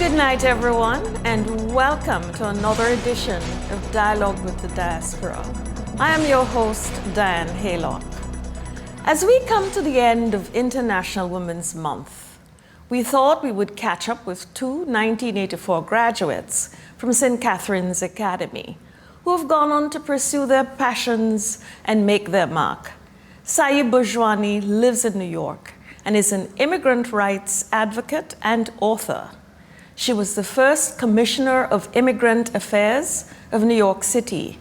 Good night, everyone, and welcome to another edition of Dialogue with the Diaspora. I am your host, Diane Haylock. As we come to the end of International Women's Month, we thought we would catch up with two 1984 graduates from St. Catherine's Academy who have gone on to pursue their passions and make their mark. Sayu Bourjwani lives in New York and is an immigrant rights advocate and author. She was the first Commissioner of Immigrant Affairs of New York City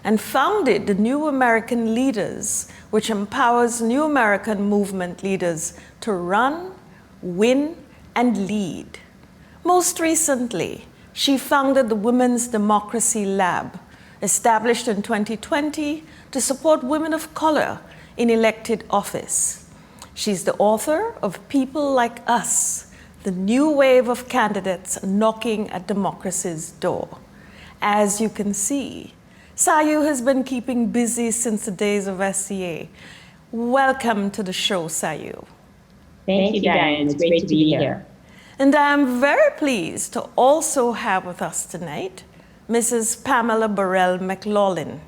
and founded the New American Leaders, which empowers New American movement leaders to run, win, and lead. Most recently, she founded the Women's Democracy Lab, established in 2020 to support women of color in elected office. She's the author of People Like Us, the new wave of candidates knocking at democracy's door. As you can see, Sayu has been keeping busy since the days of SCA. Welcome to the show, Sayu. Thank you, Diane. It's great to be here. And I'm very pleased to also have with us tonight Mrs. Pamela Burrell McLaughlin.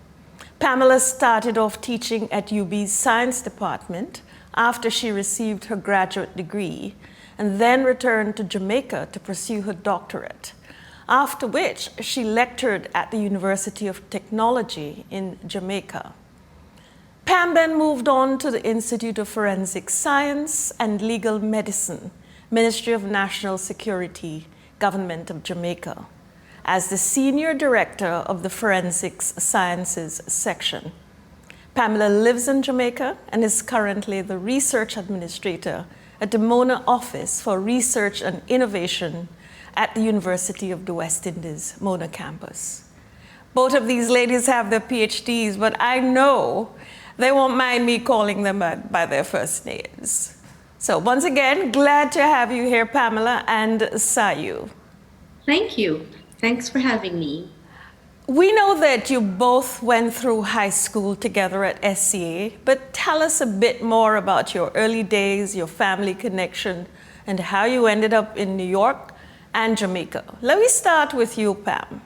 Pamela started off teaching at UB's Science Department after she received her graduate degree, and then returned to Jamaica to pursue her doctorate, after which she lectured at the University of Technology in Jamaica. Pam then moved on to the Institute of Forensic Science and Legal Medicine, Ministry of National Security, Government of Jamaica, as the Senior Director of the Forensics Sciences Section. Pamela lives in Jamaica and is currently the Research Administrator at the Mona Office for Research and Innovation at the University of the West Indies, Mona campus. Both of these ladies have their PhDs, but I know they won't mind me calling them by their first names. So once again, glad to have you here, Pamela and Sayu. Thank you. Thanks for having me. We know that you both went through high school together at SCA, but tell us a bit more about your early days, your family connection, and how you ended up in New York and Jamaica. Let me start with you, Pam.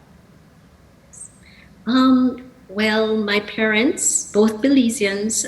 Well, my parents, both Belizeans,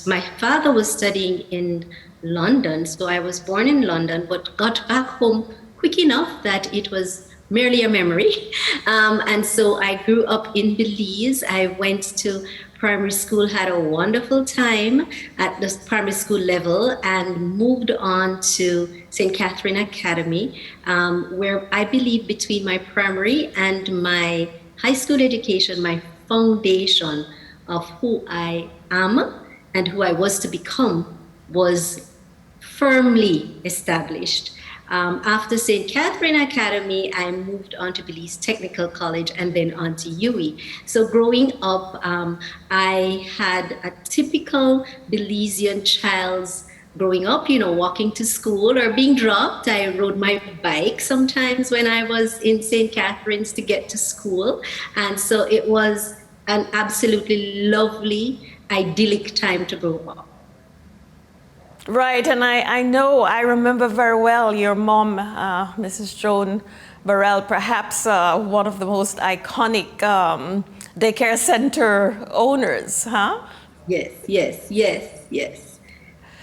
my father was studying in London, so I was born in London, but got back home quick enough that it was merely a memory. And so I grew up in Belize. I went to primary school, had a wonderful time at the primary school level, and moved on to St. Catherine Academy, where I believe between my primary and my high school education, my foundation of who I am and who I was to become was firmly established. After St. Catherine Academy, I moved on to Belize Technical College and then on to UWI. So growing up, I had a typical Belizean child's growing up, walking to school or being dropped. I rode my bike sometimes when I was in St. Catherine's to get to school. And so it was an absolutely lovely, idyllic time to grow up. Right, and I remember very well your mom, Mrs. Joan Burrell, perhaps one of the most iconic daycare center owners, huh? Yes.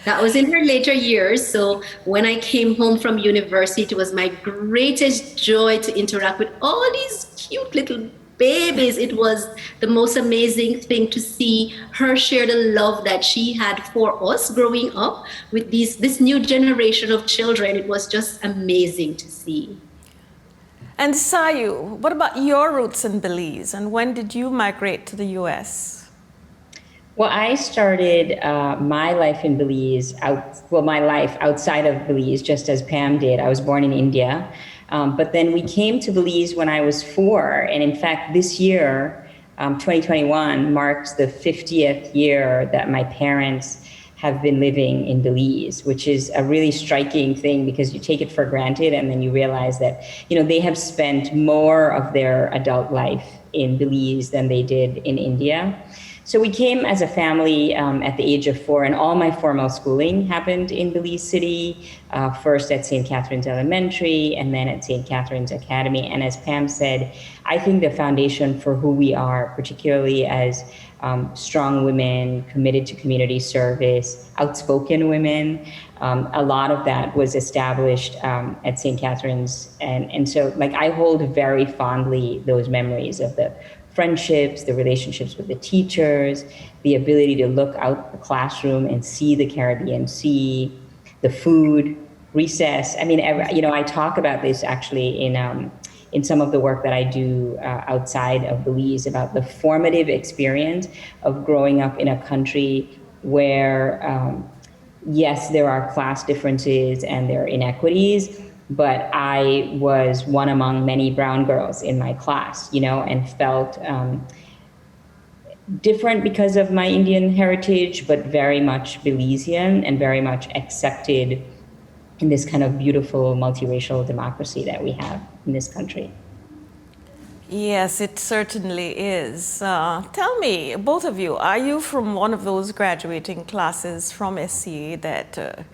That was in her later years. So when I came home from university, it was my greatest joy to interact with all these cute little babies. It was the most amazing thing to see her share the love that she had for us growing up with this new generation of children. It was just amazing to see. And Sayu, what about your roots in Belize, and when did you migrate to the US? Well, I started my life in Belize, my life outside of Belize, just as Pam did. I was born in India. But then we came to Belize when I was 4. And in fact, this year, 2021, marks the 50th year that my parents have been living in Belize, which is a really striking thing because you take it for granted and then you realize that, they have spent more of their adult life in Belize than they did in India. So we came as a family at the age of 4, and all my formal schooling happened in Belize City, first at St. Catherine's Elementary and then at St. Catherine's Academy. And as Pam said, I think the foundation for who we are, particularly as strong women, committed to community service, outspoken women, a lot of that was established at St. Catherine's. And so like I hold very fondly those memories of the friendships, the relationships with the teachers, the ability to look out the classroom and see the Caribbean Sea, the food, recess. I mean, I talk about this actually in some of the work that I do outside of Belize about the formative experience of growing up in a country where, yes, there are class differences and there are inequities, but I was one among many brown girls in my class, and felt different because of my Indian heritage, but very much Belizean and very much accepted in this kind of beautiful multiracial democracy that we have in this country. Yes, it certainly is. Tell me, both of you, are you from one of those graduating classes from SCA that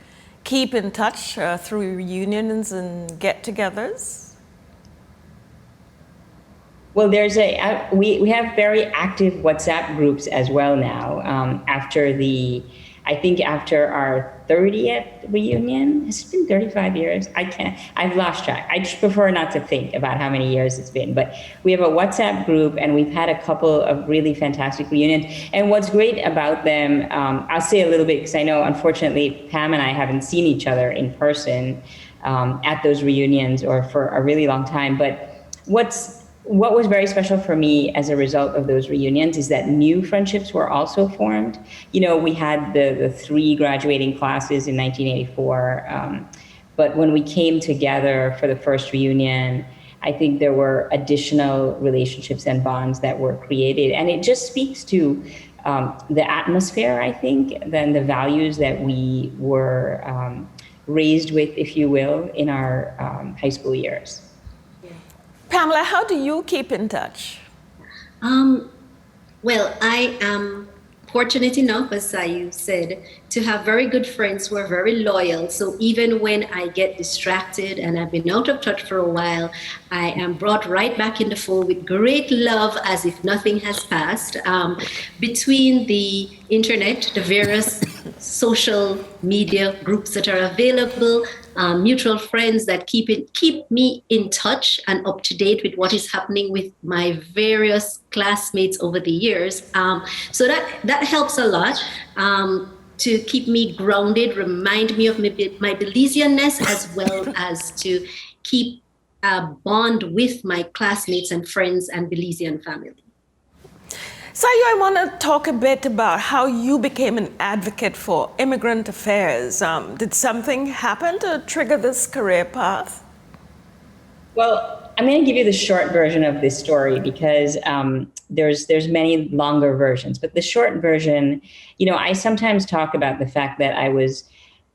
keep in touch through reunions and get-togethers? Well, we have very active WhatsApp groups as well now. I think after our 30th reunion, has it been 35 years? I've lost track. I just prefer not to think about how many years it's been, but we have a WhatsApp group and we've had a couple of really fantastic reunions. And what's great about them, I'll say a little bit, because I know unfortunately Pam and I haven't seen each other in person at those reunions or for a really long time, but what was very special for me as a result of those reunions is that new friendships were also formed. We had the 3 graduating classes in 1984, but when we came together for the first reunion, I think there were additional relationships and bonds that were created. And it just speaks to the atmosphere, I think, then the values that we were raised with, if you will, in our high school years. Pamela, how do you keep in touch? Well, I am fortunate enough, as you said, to have very good friends who are very loyal. So even when I get distracted and I've been out of touch for a while, I am brought right back in the fold with great love as if nothing has passed. Between the internet, the various social media groups that are available, mutual friends that keep me in touch and up to date with what is happening with my various classmates over the years. So that helps a lot to keep me grounded, remind me of my Belizeanness, as well as to keep a bond with my classmates and friends and Belizean family. Sayu, I want to talk a bit about how you became an advocate for immigrant affairs. Did something happen to trigger this career path? Well, I'm going to give you the short version of this story because there's many longer versions. But the short version, I sometimes talk about the fact that I was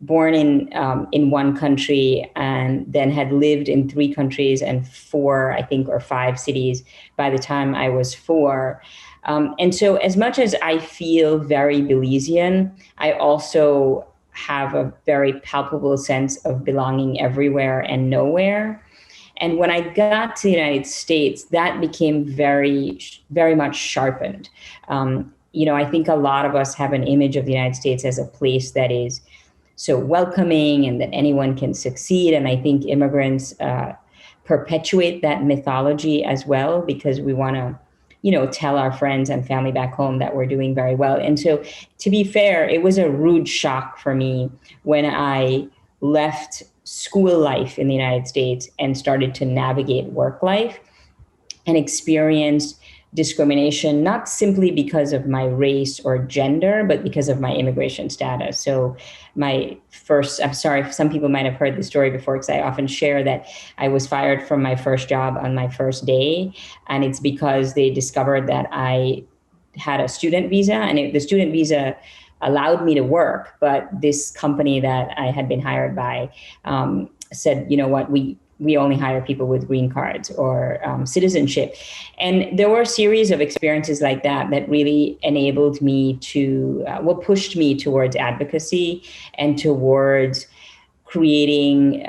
born in one country and then had lived in 3 countries and 4, I think, or 5 cities by the time I was 4. And so as much as I feel very Belizean, I also have a very palpable sense of belonging everywhere and nowhere. And when I got to the United States, that became very, very much sharpened. I think a lot of us have an image of the United States as a place that is so welcoming and that anyone can succeed. And I think immigrants perpetuate that mythology as well because we want to tell our friends and family back home that we're doing very well. And so, to be fair, it was a rude shock for me when I left school life in the United States and started to navigate work life and experienced discrimination, not simply because of my race or gender, but because of my immigration status. So I'm sorry, some people might have heard the story before because I often share that I was fired from my first job on my first day. And it's because they discovered that I had a student visa and the student visa allowed me to work. But this company that I had been hired by said, you know what, we we only hire people with green cards or citizenship. And there were a series of experiences like that that really enabled me to, pushed me towards advocacy and towards creating,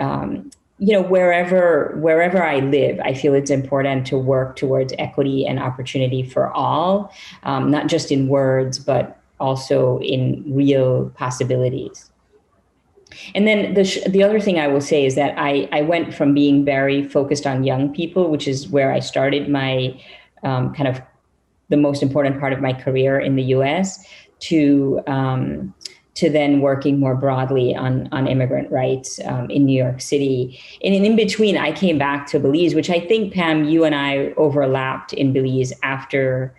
wherever I live, I feel it's important to work towards equity and opportunity for all, not just in words, but also in real possibilities. And then the other thing I will say is that I went from being very focused on young people, which is where I started my kind of the most important part of my career in the US, to then working more broadly on immigrant rights in New York City. And in between, I came back to Belize, which I think, Pam, you and I overlapped in Belize after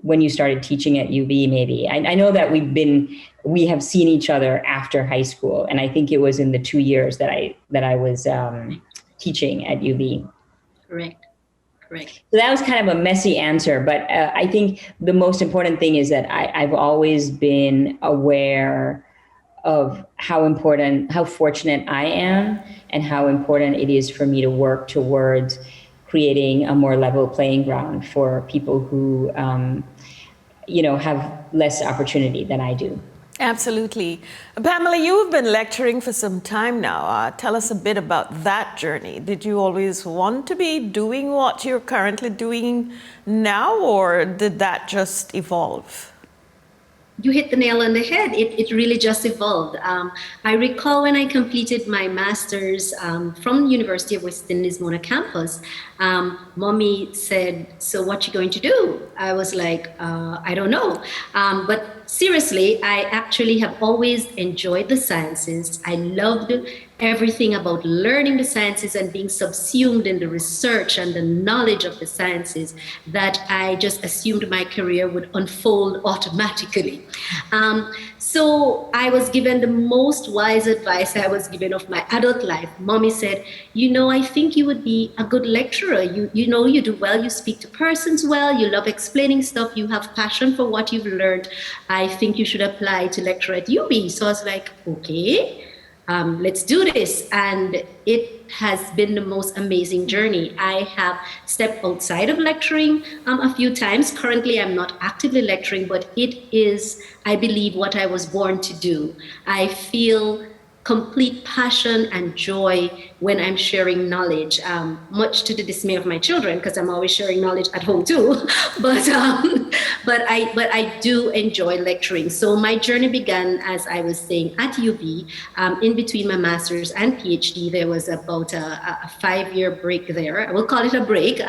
when you started teaching at UB, maybe. I know that we have seen each other after high school, and I think it was in the 2 years that I was teaching at UB. Correct. So that was kind of a messy answer, but I think the most important thing is that I've always been aware of how fortunate I am, and how important it is for me to work towards creating a more level playing ground for people who, have less opportunity than I do. Absolutely. Pamela, you've been lecturing for some time now. Tell us a bit about that journey. Did you always want to be doing what you're currently doing now, or did that just evolve? You hit the nail on the head. It really just evolved. I recall when I completed my master's from the University of West Indies Mona campus, Mommy said, "So what you going to do?" I was like, "I don't know." But seriously, I actually have always enjoyed the sciences. I loved everything about learning the sciences and being subsumed in the research and the knowledge of the sciences, that I just assumed my career would unfold automatically. So I was given the most wise advice I was given of my adult life. Mommy said, I think you would be a good lecturer. You do well, you speak to persons well, you love explaining stuff, you have passion for what you've learned. I think you should apply to lecture at UB. So I was like, okay. Let's do this. And it has been the most amazing journey. I have stepped outside of lecturing a few times. Currently, I'm not actively lecturing, but it is, I believe, what I was born to do. I feel complete passion and joy when I'm sharing knowledge, much to the dismay of my children, because I'm always sharing knowledge at home too. but I do enjoy lecturing. So my journey began, as I was saying, at UB. In between my master's and PhD, there was about a 5-year break there. I will call it a break.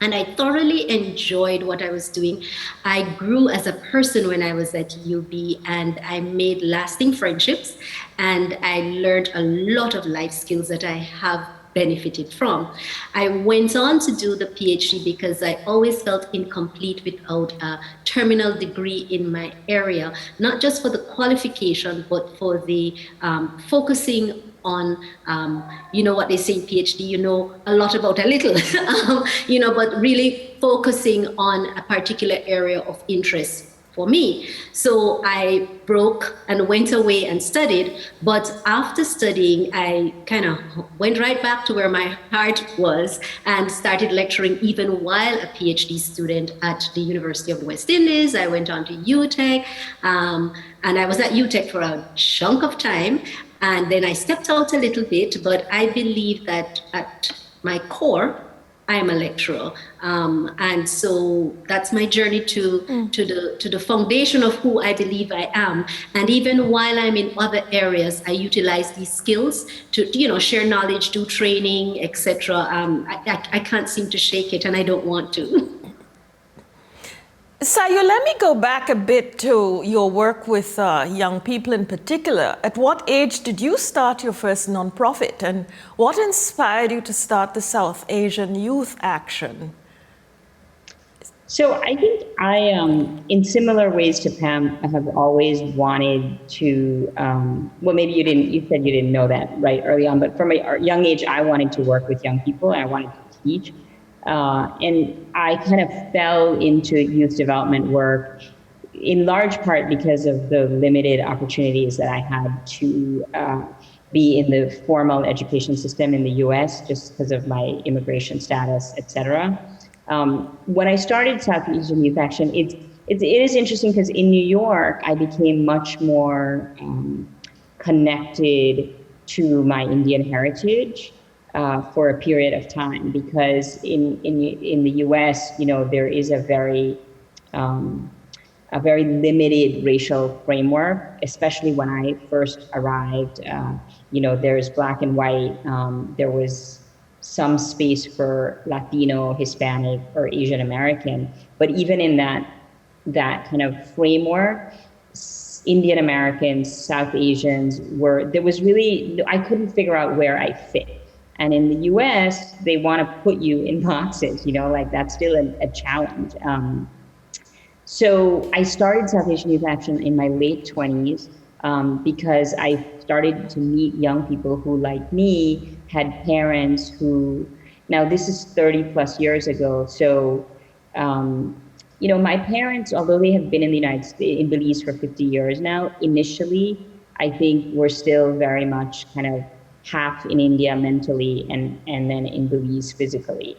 And I thoroughly enjoyed what I was doing. I grew as a person when I was at UB, and I made lasting friendships, and I learned a lot of life skills that I have benefited from. I went on to do the PhD because I always felt incomplete without a terminal degree in my area, not just for the qualification, but for the focusing on, what they say in PhD, a lot about a little, but really focusing on a particular area of interest for me. So I broke and went away and studied, but after studying, I kind of went right back to where my heart was and started lecturing even while a PhD student at the University of the West Indies. I went on to UTech, and I was at UTech for a chunk of time. And then I stepped out a little bit, but I believe that at my core, I am a lecturer. And so that's my journey to the foundation of who I believe I am. And even while I'm in other areas, I utilize these skills to, share knowledge, do training, etc. I can't seem to shake it, and I don't want to. Sayo, let me go back a bit to your work with young people in particular. At what age did you start your first nonprofit, and what inspired you to start the South Asian Youth Action? So I think I, in similar ways to Pam, I have always wanted to, maybe you said you didn't know that right early on, but from a young age, I wanted to work with young people, and I wanted to teach. And I kind of fell into youth development work in large part because of the limited opportunities that I had to be in the formal education system in the US just because of my immigration status, etc. When I started South Asian Youth Action, it is interesting because in New York, I became much more connected to my Indian heritage for a period of time, because in the US, there is a very limited racial framework, especially when I first arrived. There's black and white. There was some space for Latino, Hispanic, or Asian American, but even in that kind of framework, Indian Americans, South Asians I couldn't figure out where I fit. And in the US, they want to put you in boxes, that's still a challenge. So I started South Asian Youth Action in my late 20s because I started to meet young people who, like me, had parents who, now this is 30 plus years ago. So, my parents, although they have been in the United States, in Belize for 50 years now, initially, I think were still very much kind of half in India mentally and then in Belize physically.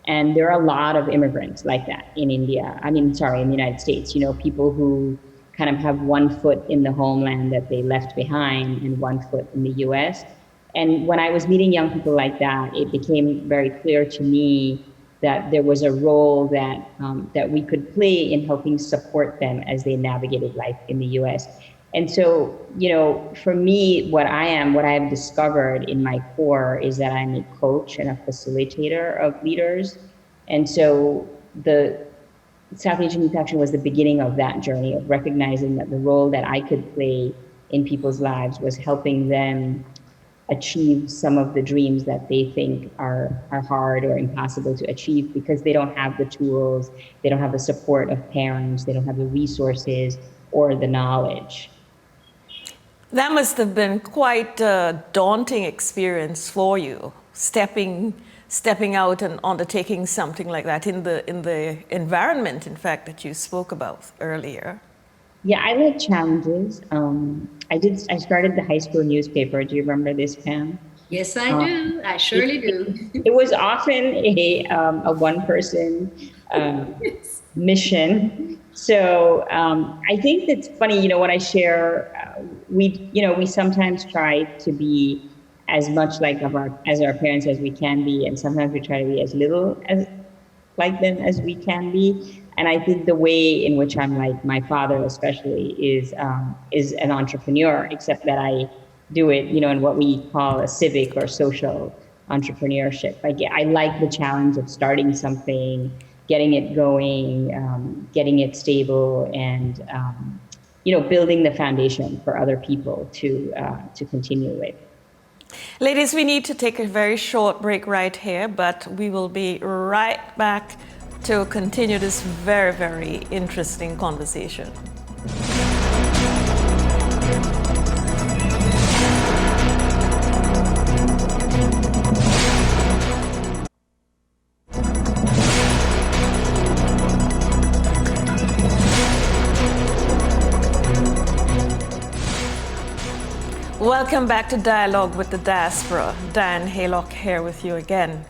And there are a lot of immigrants like that in in the United States, people who kind of have one foot in the homeland that they left behind and one foot in the US. And when I was meeting young people like that, it became very clear to me that there was a role that we could play in helping support them as they navigated life in the US. And so, for me, what I have discovered in my core is that I'm a coach and a facilitator of leaders. And so the South Asian Youth Action was the beginning of that journey of recognizing that the role that I could play in people's lives was helping them achieve some of the dreams that they think are hard or impossible to achieve because they don't have the tools, they don't have the support of parents, they don't have the resources or the knowledge. That must have been quite a daunting experience for you, stepping out and undertaking something like that in the environment, in fact, that you spoke about earlier. Yeah, I like challenges. I started the high school newspaper. Do you remember this, Pam? Yes, I do. I surely do. It was often a one-person mission. So I think that's funny, when I share, we sometimes try to be as much like as our parents as we can be, and sometimes we try to be as little as like them as we can be. And I think the way in which I'm like my father, especially, is an entrepreneur, except that I do it, in what we call a civic or social entrepreneurship. I like the challenge of starting something, getting it going, getting it stable, and building the foundation for other people to continue with. Ladies, we need to take a very short break right here, but we will be right back to continue this very, very interesting conversation. Welcome back to Dialogue with the Diaspora. Diane Haylock here with you again.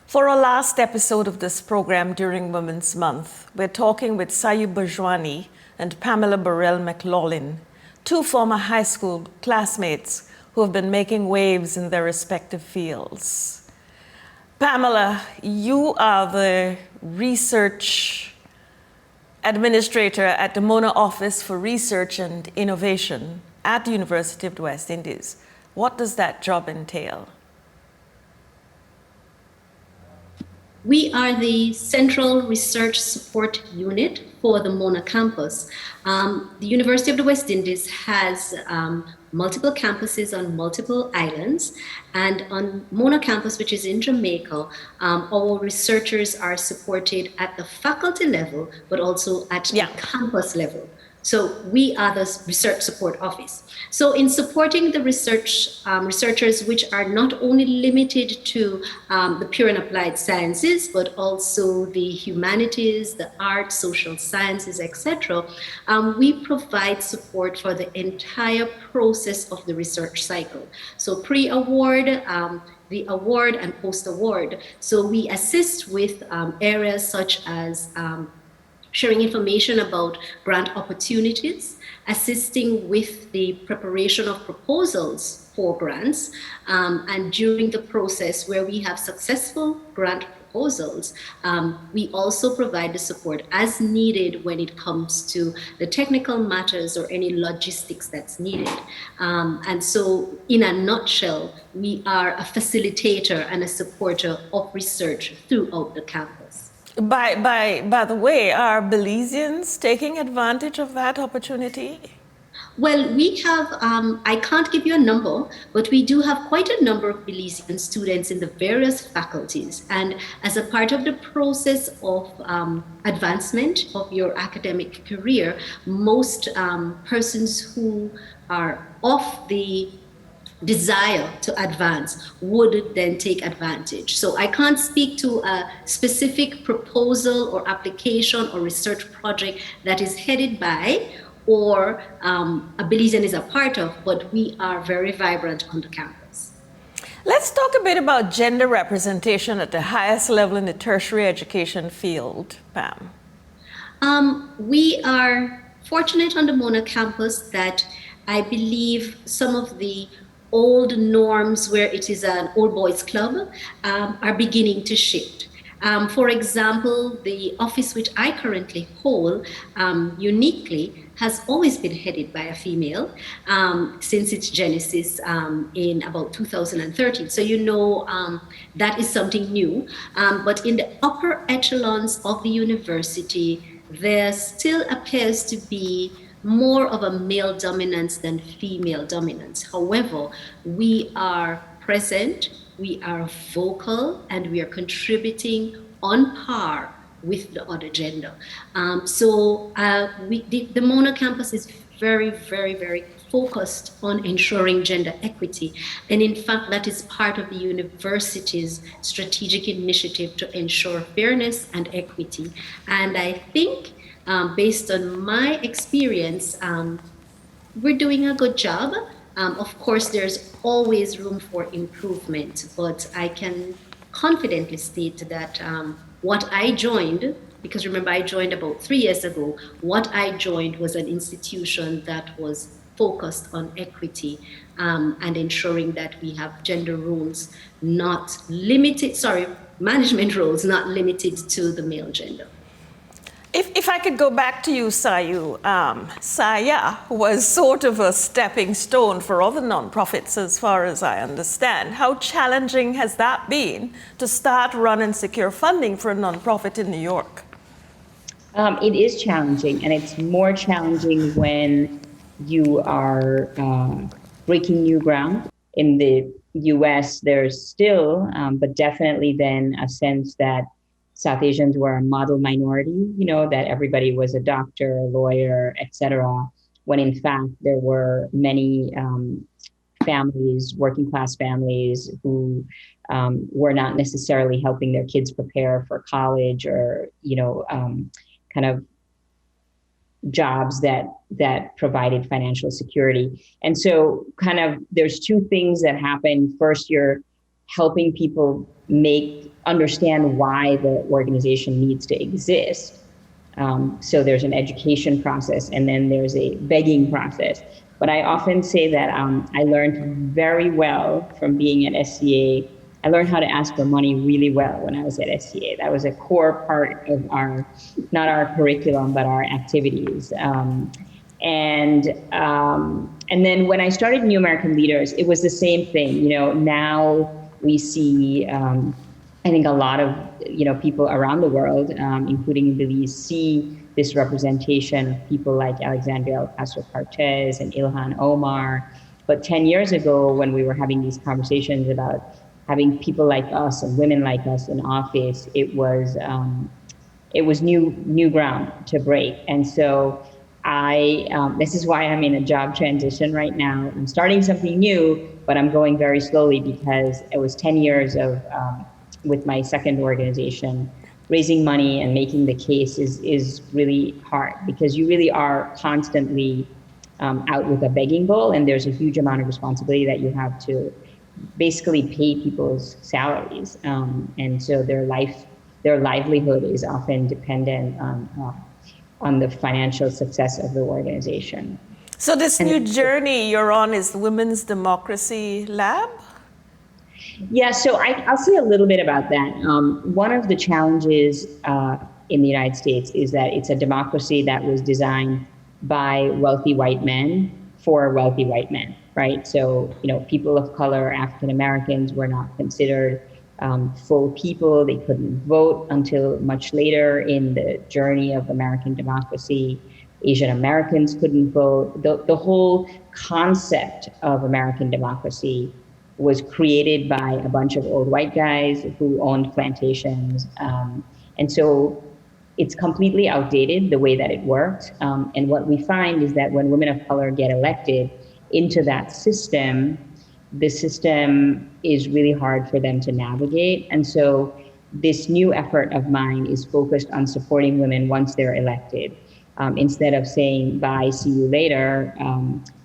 For our last episode of this program during Women's Month, we're talking with Sayu Bajwani and Pamela Burrell McLaughlin, two former high school classmates who have been making waves in their respective fields. Pamela, you are the research administrator at the Mona Office for Research and Innovation at the University of the West Indies. What does that job entail? We are the Central Research Support Unit for the Mona campus. The University of the West Indies has multiple campuses on multiple islands, and on Mona campus, which is in Jamaica, our researchers are supported at the faculty level, but also at the campus level. So we are the research support office. So in supporting the researchers, which are not only limited to the pure and applied sciences, but also the humanities, the arts, social sciences, etc., we provide support for the entire process of the research cycle. So pre-award, the award, and post-award. So we assist with areas such as sharing information about grant opportunities, assisting with the preparation of proposals for grants, and during the process where we have successful grant proposals, we also provide the support as needed when it comes to the technical matters or any logistics that's needed. And so, in a nutshell, we are a facilitator and a supporter of research throughout the campus. By the way, are Belizeans taking advantage of that opportunity? Well, we have, I can't give you a number, but we do have quite a number of Belizean students in the various faculties. And as a part of the process of advancement of your academic career, most persons who are of the desire to advance would then take advantage. So I can't speak to a specific proposal or application or research project that is headed by or a Belizean is a part of, but we are very vibrant on the campus. Let's talk a bit about gender representation at the highest level in the tertiary education field, Pam. We are fortunate on the Mona campus that I believe some of the old norms where it is an old boys club are beginning to shift. For example, the office which I currently hold uniquely has always been headed by a female since its genesis in about 2013. So that is something new. But in the upper echelons of the university, there still appears to be more of a male dominance than female dominance. However, we are present, we are vocal, and we are contributing on par with the other gender. The Mona campus is very, very, very focused on ensuring gender equity. And in fact, that is part of the university's strategic initiative to ensure fairness and equity. And I think based on my experience, we're doing a good job. Of course, there's always room for improvement, but I can confidently state that what I joined, because remember I joined about 3 years ago, what I joined was an institution that was focused on equity and ensuring that we have gender roles not limited, management roles not limited to the male gender. If I could go back to you, Sayu, Saya was sort of a stepping stone for other nonprofits as far as I understand. How challenging has that been to start, run, and secure funding for a nonprofit in New York? It is challenging, and it's more challenging when you are breaking new ground. In the US, there's still, but definitely then a sense that South Asians were a model minority, that everybody was a doctor, a lawyer, etc. When in fact, there were many families, working class families, who were not necessarily helping their kids prepare for college or, kind of jobs that provided financial security. And so kind of there's two things that happen. First, you're helping people understand why the organization needs to exist. So there's an education process, and then there's a begging process. But I often say that I learned very well from being at SCA. I learned how to ask for money really well when I was at SCA. That was a core part of not our curriculum, but our activities. And then when I started New American Leaders, it was the same thing. Now we see, I think a lot of people around the world, including in Belize, see this representation of people like Alexandria Ocasio-Cortez and Ilhan Omar. But 10 years ago, when we were having these conversations about having people like us and women like us in office, it was new ground to break. And so This is why I'm in a job transition right now. I'm starting something new, but I'm going very slowly because it was 10 years of, with my second organization, raising money and making the case is really hard because you really are constantly out with a begging bowl, and there's a huge amount of responsibility that you have to basically pay people's salaries, and so their livelihood is often dependent on the financial success of the organization. So this new journey you're on is the Women's Democracy Lab? Yeah, so I'll say a little bit about that. One of the challenges in the United States is that it's a democracy that was designed by wealthy white men for wealthy white men, right? So, people of color, African Americans were not considered full people. They couldn't vote until much later in the journey of American democracy. Asian Americans couldn't vote. The whole concept of American democracy was created by a bunch of old white guys who owned plantations. And so it's completely outdated the way that it worked. And what we find is that when women of color get elected into that system, the system is really hard for them to navigate. And so this new effort of mine is focused on supporting women once they're elected. Instead of saying, bye, see you later,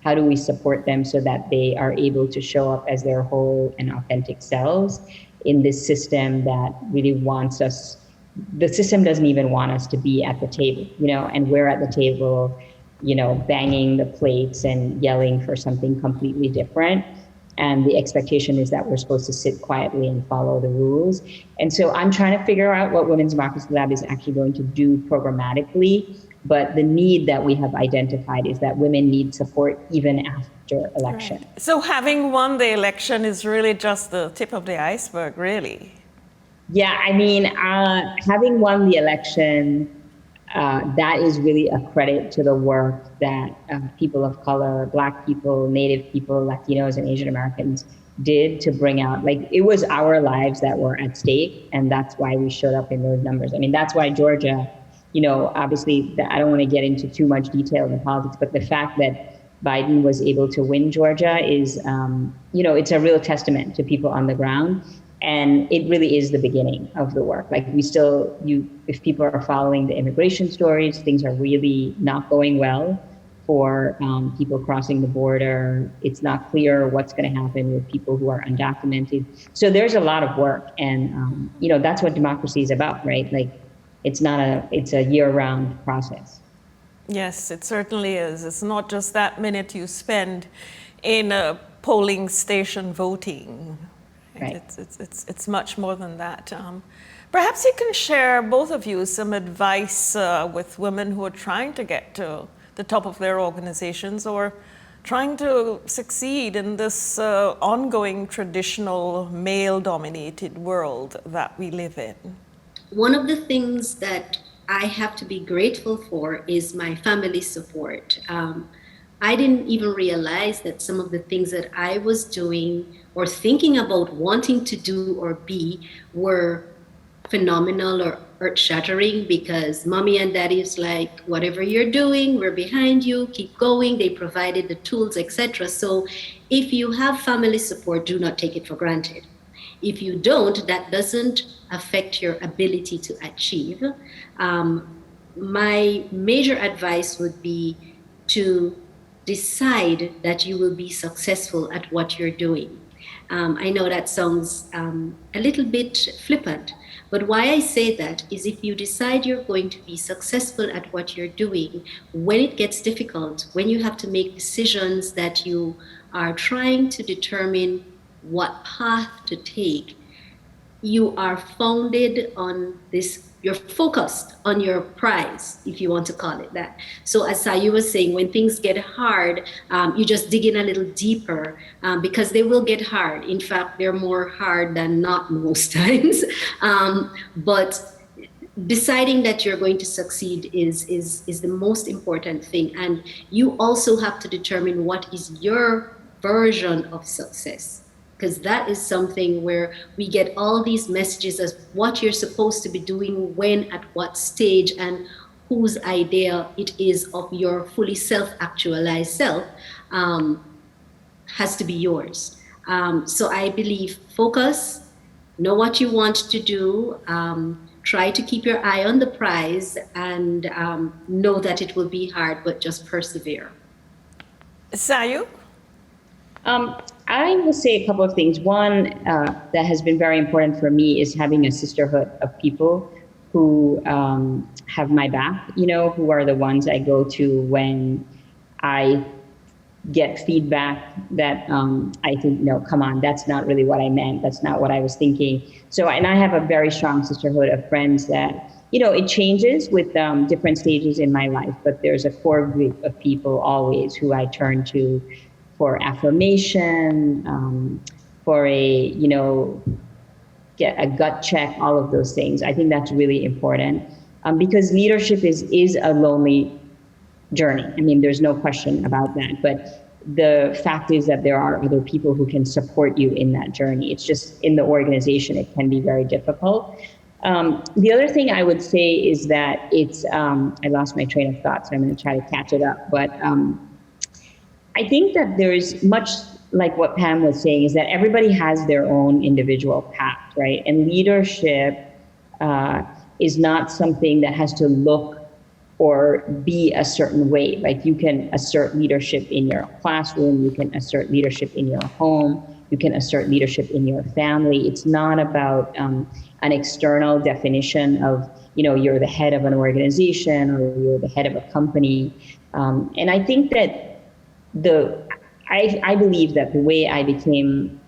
how do we support them so that they are able to show up as their whole and authentic selves in this system that really wants us? The system doesn't even want us to be at the table, and we're at the table, banging the plates and yelling for something completely different. And the expectation is that we're supposed to sit quietly and follow the rules. And so I'm trying to figure out what Women's Democracy Lab is actually going to do programmatically. But the need that we have identified is that women need support even after election. Right. So having won the election is really just the tip of the iceberg, really. Yeah, I mean, having won the election, that is really a credit to the work that people of color, Black people, Native people, Latinos, and Asian Americans did to bring out, it was our lives that were at stake, and that's why we showed up in those numbers. I mean, that's why Georgia, obviously, I don't want to get into too much detail in the politics, but the fact that Biden was able to win Georgia is, it's a real testament to people on the ground. And it really is the beginning of the work. If people are following the immigration stories, things are really not going well for people crossing the border. It's not clear what's going to happen with people who are undocumented. So there's a lot of work. And, that's what democracy is about, right? It's a year-round process. Yes, it certainly is. It's not just that minute you spend in a polling station voting. Right. It's much more than that. Perhaps you can share, both of you, some advice with women who are trying to get to the top of their organizations or trying to succeed in this ongoing traditional male-dominated world that we live in. One of the things that I have to be grateful for is my family support. I didn't even realize that some of the things that I was doing or thinking about wanting to do or be were phenomenal or earth-shattering, because mommy and daddy is like, whatever you're doing, we're behind you, keep going. They provided the tools, etc. So if you have family support, do not take it for granted. If you don't, that doesn't affect your ability to achieve. My major advice would be to decide that you will be successful at what you're doing. I know that sounds a little bit flippant, but why I say that is if you decide you're going to be successful at what you're doing, when it gets difficult, when you have to make decisions that you are trying to determine what path to take, you are founded on this, you're focused on your prize, if you want to call it that. So as Sayu was saying, when things get hard, you just dig in a little deeper because they will get hard. In fact, they're more hard than not most times. But deciding that you're going to succeed is the most important thing. And you also have to determine what is your version of success, because that is something where we get all these messages as what you're supposed to be doing, when, at what stage, and whose idea it is of your fully self-actualized self has to be yours. So I believe focus, know what you want to do, try to keep your eye on the prize, and know that it will be hard, but just persevere. Sayu? I will say a couple of things. One, that has been very important for me is having a sisterhood of people who have my back, who are the ones I go to when I get feedback that I think, no, come on, that's not really what I meant. That's not what I was thinking. So, and I have a very strong sisterhood of friends that, it changes with different stages in my life, but there's a core group of people always who I turn to for affirmation, for get a gut check, all of those things. I think that's really important because leadership is a lonely journey. I mean, there's no question about that. But the fact is that there are other people who can support you in that journey. It's just in the organization, it can be very difficult. The other thing I would say is that it's, I lost my train of thought, so I'm going to try to catch it up. But I think that there's much like what Pam was saying is that everybody has their own individual path, right? And leadership is not something that has to look or be a certain way. Like you can assert leadership in your classroom, you can assert leadership in your home, you can assert leadership in your family. It's not about an external definition of, you're the head of an organization or you're the head of a company. And I think that I believe that the way I became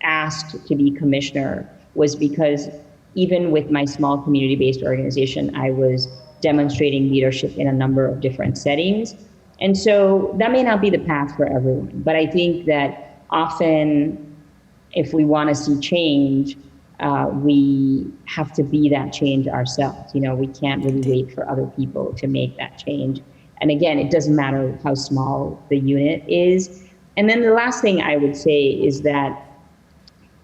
asked to be commissioner was because even with my small community-based organization, I was demonstrating leadership in a number of different settings. And so that may not be the path for everyone, but I think that often if we want to see change, we have to be that change ourselves. We can't really wait for other people to make that change. And again, it doesn't matter how small the unit is. And then the last thing I would say is that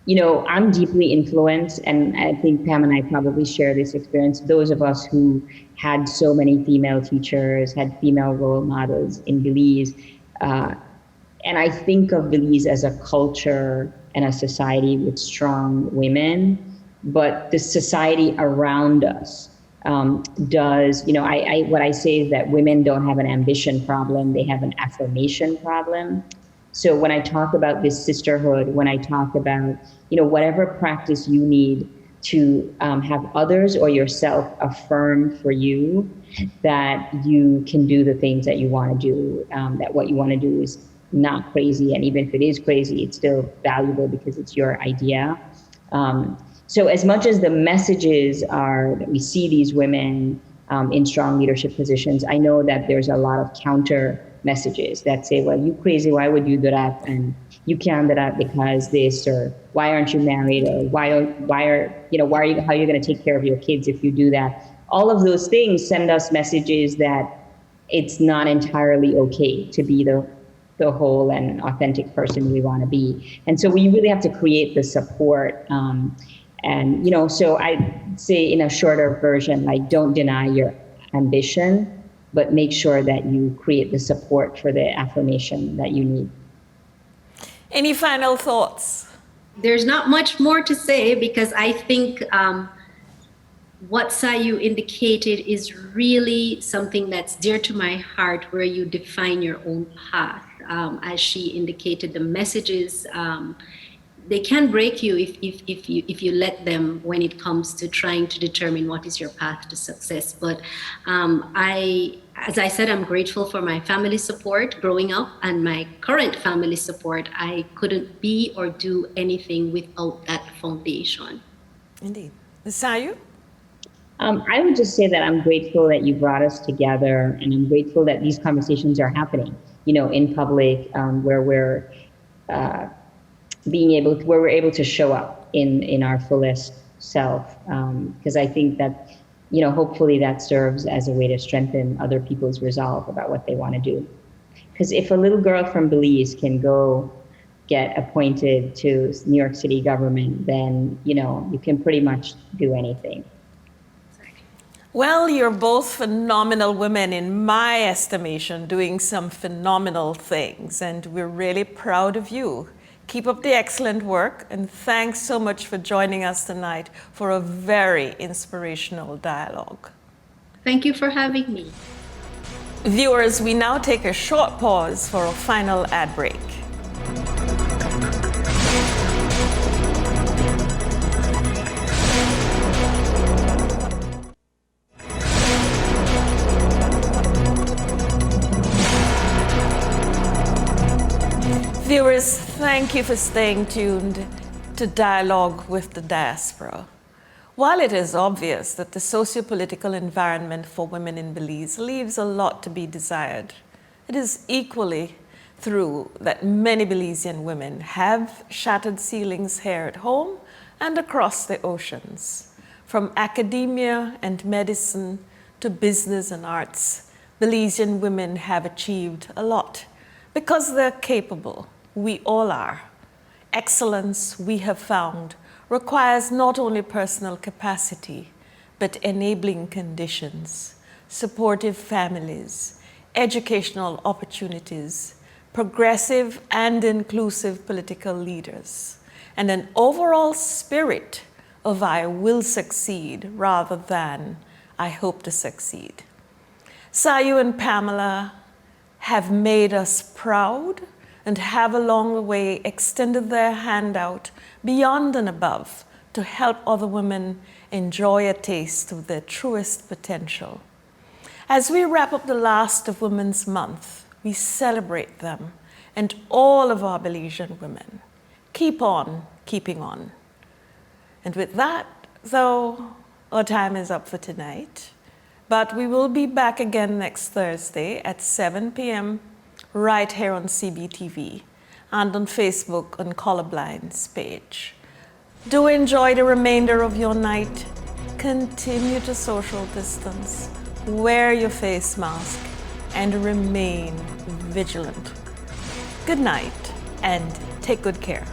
I'm deeply influenced, and I think Pam and I probably share this experience. Those of us who had so many female teachers, had female role models in Belize. And I think of Belize as a culture and a society with strong women, but the society around us does, what I say is that women don't have an ambition problem, they have an affirmation problem. So when I talk about this sisterhood, when I talk about, whatever practice you need to have others or yourself affirm for you that you can do the things that you want to do, that what you want to do is not crazy. And even if it is crazy, it's still valuable because it's your idea. So as much as the messages are that we see these women in strong leadership positions, I know that there's a lot of counter messages that say, well, you crazy, why would you do that? And you can't do that because this, or why aren't you married? Or how are you going to take care of your kids if you do that? All of those things send us messages that it's not entirely okay to be the whole and authentic person we want to be. And so we really have to create the support. So I say in a shorter version, like, don't deny your ambition, but make sure that you create the support for the affirmation that you need. Any final thoughts? There's not much more to say because I think what Sayu indicated is really something that's dear to my heart, where you define your own path. As she indicated, the messages, they can break you if you let them when it comes to trying to determine what is your path to success. But as I said, I'm grateful for my family support growing up and my current family support. I couldn't be or do anything without that foundation. Indeed. Sayu? I would just say that I'm grateful that you brought us together, and I'm grateful that these conversations are happening, in public, where we're where we're able to show up in our fullest self. Because I think that, hopefully that serves as a way to strengthen other people's resolve about what they want to do. Because if a little girl from Belize can go get appointed to New York City government, then, you can pretty much do anything. Well, you're both phenomenal women in my estimation, doing some phenomenal things, and we're really proud of you. Keep up the excellent work, and thanks so much for joining us tonight for a very inspirational dialogue. Thank you for having me. Viewers, we now take a short pause for a final ad break. Viewers, thank you for staying tuned to Dialogue with the Diaspora. While it is obvious that the socio-political environment for women in Belize leaves a lot to be desired, it is equally true that many Belizean women have shattered ceilings here at home and across the oceans. From academia and medicine to business and arts, Belizean women have achieved a lot because they're capable. We all are. Excellence, we have found, requires not only personal capacity, but enabling conditions, supportive families, educational opportunities, progressive and inclusive political leaders, and an overall spirit of I will succeed rather than I hope to succeed. Sayu and Pamela have made us proud and have along the way extended their hand out beyond and above to help other women enjoy a taste of their truest potential. As we wrap up the last of Women's Month, we celebrate them and all of our Belizean women. Keep on keeping on. And with that, though, our time is up for tonight, but we will be back again next Thursday at 7 p.m. right here on CBTV and on Facebook on Colorblind's page. Do enjoy the remainder of your night. Continue to social distance, wear your face mask, and remain vigilant. Good night, and take good care.